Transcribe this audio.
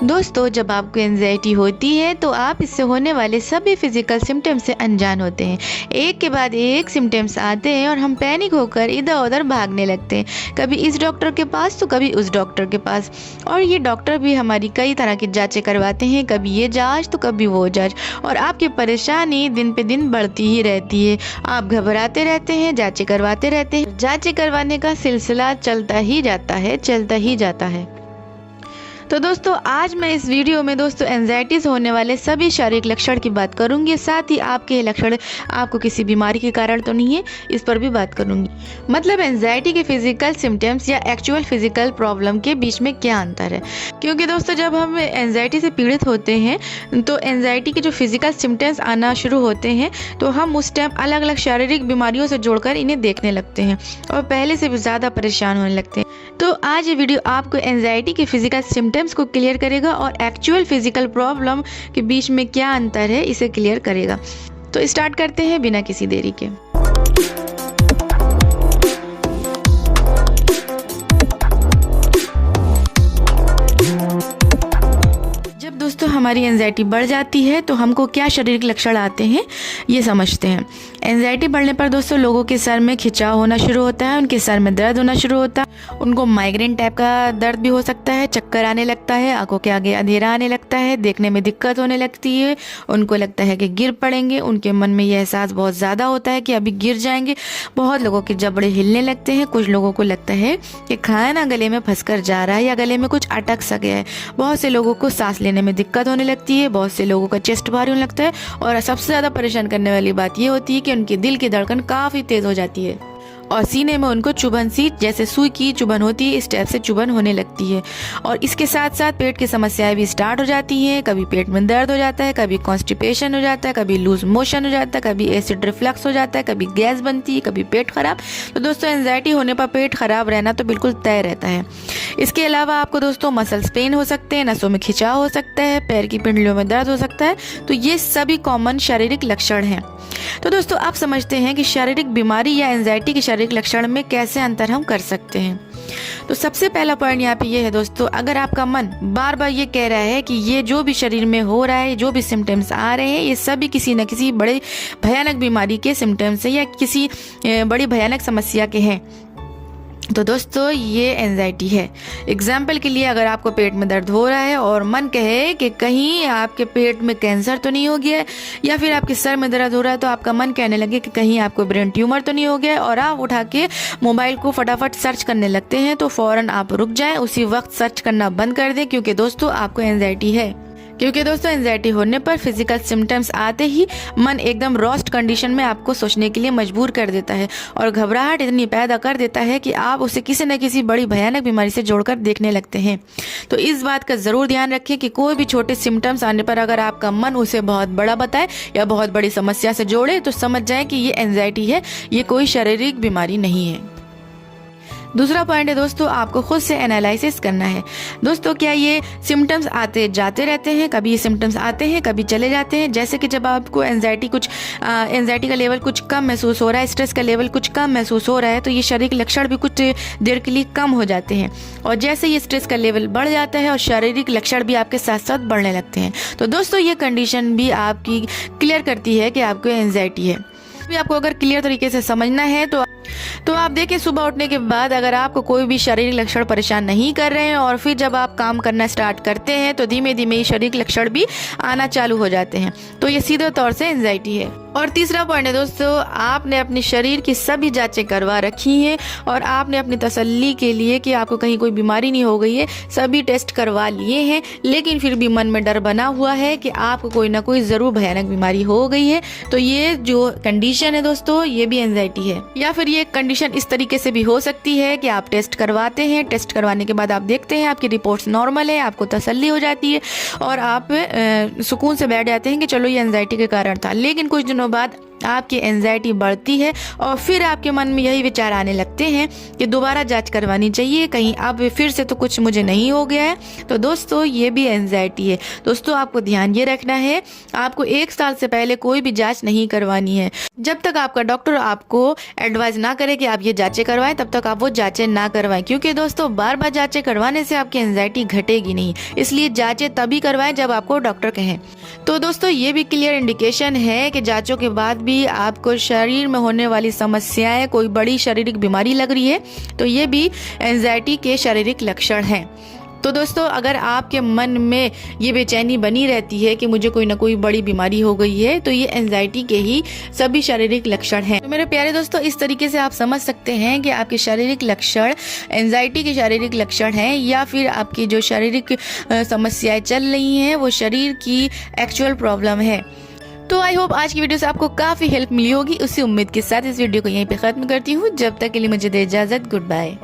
दोस्तों, जब आपको एंजाइटी होती है तो आप इससे होने वाले सभी फिजिकल सिम्टम्स से अनजान होते हैं। एक के बाद एक सिम्टम्स आते हैं और हम पैनिक होकर इधर उधर भागने लगते हैं, कभी इस डॉक्टर के पास तो कभी उस डॉक्टर के पास। और ये डॉक्टर भी हमारी कई तरह की जांचें करवाते हैं, कभी ये जांच तो कभी वो जांच, और आपकी परेशानी दिन पे दिन बढ़ती ही रहती है। आप घबराते रहते हैं, जांचें करवाते रहते हैं, जांचें करवाने का सिलसिला चलता ही जाता है। तो दोस्तों, आज मैं इस वीडियो में एंजाइटी से होने वाले सभी शारीरिक लक्षण की बात करूंगी। साथ ही आपके लक्षण आपको किसी बीमारी के कारण तो नहीं है, इस पर भी बात करूंगी। मतलब एंजाइटी के फिजिकल सिम्टम्स या एक्चुअल फिजिकल प्रॉब्लम के बीच में क्या अंतर है। क्योंकि दोस्तों, जब हम एंजाइटी से पीड़ित होते हैं तो एंजाइटी के जो फिजिकल सिम्टम्स आना शुरू होते हैं तो हम उस टाइम अलग अलग शारीरिक बीमारियों से जोड़कर इन्हें देखने लगते हैं और पहले से भी ज़्यादा परेशान होने लगते हैं। तो आज ये वीडियो आपको एंजाइटी के फिजिकल सिम्टम्स को क्लियर करेगा और एक्चुअल फिजिकल प्रॉब्लम के बीच में क्या अंतर है इसे क्लियर करेगा। तो स्टार्ट करते हैं बिना किसी देरी के। जब दोस्तों हमारी एंजाइटी बढ़ जाती है तो हमको क्या शारीरिक लक्षण आते हैं ये समझते हैं। एंजाइटी बढ़ने पर दोस्तों लोगों के सर में खिंचाव होना शुरू होता है, उनके सर में दर्द होना शुरू होता है, उनको माइग्रेन टाइप का दर्द भी हो सकता है, चक्कर आने लगता है, आंखों के आगे अंधेरा आने लगता है, देखने में दिक्कत होने लगती है, उनको लगता है कि गिर पड़ेंगे, उनके मन में यह एहसास बहुत ज़्यादा होता है कि अभी गिर जाएंगे। बहुत लोगों के जबड़े हिलने लगते हैं, कुछ लोगों को लगता है कि खाना गले में फंस कर जा रहा है या गले में कुछ अटक सा गया है। बहुत से लोगों को सांस लेने में दिक्कत होने लगती है, बहुत से लोगों का चेस्ट भारी होने लगता है और सबसे ज़्यादा परेशान करने वाली बात ये होती है कि उनके दिल की धड़कन काफ़ी तेज़ हो जाती है और सीने में उनको चुभन सी, जैसे सुई की चुभन होती है, इस टाइप से चुभन होने लगती है। और इसके साथ साथ पेट की समस्याएं भी स्टार्ट हो जाती हैं। कभी पेट में दर्द हो जाता है, कभी कॉन्स्टिपेशन हो जाता है, कभी लूज मोशन हो जाता है, कभी एसिड रिफ्लक्स हो जाता है, कभी गैस बनती है, कभी पेट खराब। तो दोस्तों, एंजाइटी होने पर पेट खराब रहना तो बिल्कुल तय रहता है। इसके अलावा आपको दोस्तों मसल्स पेन हो सकते हैं, नसों में खिंचाव हो सकता है, पैर की पिंडलियों में दर्द हो सकता है। तो ये सभी कॉमन शारीरिक लक्षण हैं। तो दोस्तों, आप समझते हैं कि शारीरिक बीमारी या एंजाइटी के शारीरिक लक्षण में कैसे अंतर हम कर सकते हैं। तो सबसे पहला पॉइंट यहाँ पे ये है दोस्तों, अगर आपका मन बार बार ये कह रहा है कि ये जो भी शरीर में हो रहा है, जो भी सिम्टम्स आ रहे हैं, ये सभी किसी न किसी बड़े भयानक बीमारी के सिम्टम्स है या किसी बड़ी भयानक समस्या के हैं, तो दोस्तों ये एंजाइटी है। एग्जाम्पल के लिए, अगर आपको पेट में दर्द हो रहा है और मन कहे कि कहीं आपके पेट में कैंसर तो नहीं हो गया है, या फिर आपके सर में दर्द हो रहा है तो आपका मन कहने लगे कि कहीं आपको ब्रेन ट्यूमर तो नहीं हो गया है, और आप उठा के मोबाइल को फटाफट सर्च करने लगते हैं, तो फौरन आप रुक जाएं, उसी वक्त सर्च करना बंद कर दें, क्योंकि दोस्तों आपको एंजाइटी है। क्योंकि दोस्तों एंजाइटी होने पर फिजिकल सिम्टम्स आते ही मन एकदम रोस्ट कंडीशन में आपको सोचने के लिए मजबूर कर देता है और घबराहट इतनी पैदा कर देता है कि आप उसे किसी न किसी बड़ी भयानक बीमारी से जोड़कर देखने लगते हैं। तो इस बात का ज़रूर ध्यान रखें कि कोई भी छोटे सिम्टम्स आने पर अगर आपका मन उसे बहुत बड़ा बताए या बहुत बड़ी समस्या से जोड़े तो समझ जाए कि ये एंजाइटी है, ये कोई शारीरिक बीमारी नहीं है। दूसरा पॉइंट है दोस्तों, आपको खुद से एनालिसिस करना है। दोस्तों, क्या ये सिम्टम्स आते जाते रहते हैं? कभी ये सिम्टम्स आते हैं, कभी चले जाते हैं। जैसे कि जब आपको एंजाइटी का लेवल कुछ कम महसूस हो रहा है, स्ट्रेस का लेवल कुछ कम महसूस हो रहा है, तो ये शारीरिक लक्षण भी कुछ देर के लिए कम हो जाते हैं। और जैसे ये स्ट्रेस का लेवल बढ़ जाता है और शारीरिक लक्षण भी आपके साथ साथ बढ़ने लगते हैं, तो दोस्तों ये कंडीशन भी आपकी क्लियर करती है कि आपको एंजाइटी है। भी आपको अगर क्लियर तरीके से समझना है तो आप देखिए, सुबह उठने के बाद अगर आपको कोई भी शारीरिक लक्षण परेशान नहीं कर रहे हैं और फिर जब आप काम करना स्टार्ट करते हैं तो धीमे धीमे ये शारीरिक लक्षण भी आना चालू हो जाते हैं, तो ये सीधे तौर से एंजाइटी है। और तीसरा पॉइंट है दोस्तों, आपने अपने शरीर की सभी जांचें करवा रखी हैं और आपने अपनी तसल्ली के लिए कि आपको कहीं कोई बीमारी नहीं हो गई है, सभी टेस्ट करवा लिए हैं, लेकिन फिर भी मन में डर बना हुआ है कि आपको कोई ना कोई ज़रूर भयानक बीमारी हो गई है, तो ये जो कंडीशन है दोस्तों ये भी एंजाइटी है। या फिर ये कंडीशन इस तरीके से भी हो सकती है कि आप टेस्ट करवाते हैं, टेस्ट करवाने के बाद आप देखते हैं आपकी रिपोर्ट्स नॉर्मल है, आपको तसल्ली हो जाती है और आप सुकून से बैठ जाते हैं कि चलो ये एंजाइटी के कारण था। लेकिन कुछ दिनों बाद आपकी एंजाइटी बढ़ती है और फिर आपके मन में यही विचार आने लगते हैं कि दोबारा जांच करवानी चाहिए, कहीं अब फिर से तो कुछ मुझे नहीं हो गया है। तो दोस्तों ये भी एंजाइटी है। दोस्तों आपको ध्यान ये रखना है, आपको 1 साल से पहले कोई भी जांच नहीं करवानी है। जब तक आपका डॉक्टर आपको एडवाइस ना करे कि आप ये जांचें करवाएं, तब तक आप वो जांचें ना करवाएं, क्योंकि दोस्तों बार बार जांचें करवाने से आपकी एंजाइटी घटेगी नहीं। इसलिए जांचें तभी करवाएं जब आपको डॉक्टर कहें। तो दोस्तों ये भी क्लियर इंडिकेशन है कि जांचों के बाद भी आपको शरीर में होने वाली समस्याएं, कोई बड़ी शारीरिक बीमारी लग रही है, तो ये भी एंजाइटी के शारीरिक लक्षण हैं। तो दोस्तों अगर आपके मन में ये बेचैनी बनी रहती है कि मुझे कोई ना कोई बड़ी बीमारी हो गई है, तो ये एंजाइटी के ही सभी शारीरिक लक्षण हैं। तो मेरे प्यारे दोस्तों इस तरीके से आप समझ सकते हैं कि आपके शारीरिक लक्षण एंजाइटी के शारीरिक लक्षण हैं या फिर आपकी जो शारीरिक समस्याएं चल रही हैं वो शरीर की एक्चुअल प्रॉब्लम है। तो आई होप आज की वीडियो से आपको काफ़ी हेल्प मिली होगी। उसी उम्मीद के साथ इस वीडियो को यहीं पे ख़त्म करती हूँ। जब तक के लिए मुझे दे इजाज़त, गुड बाय।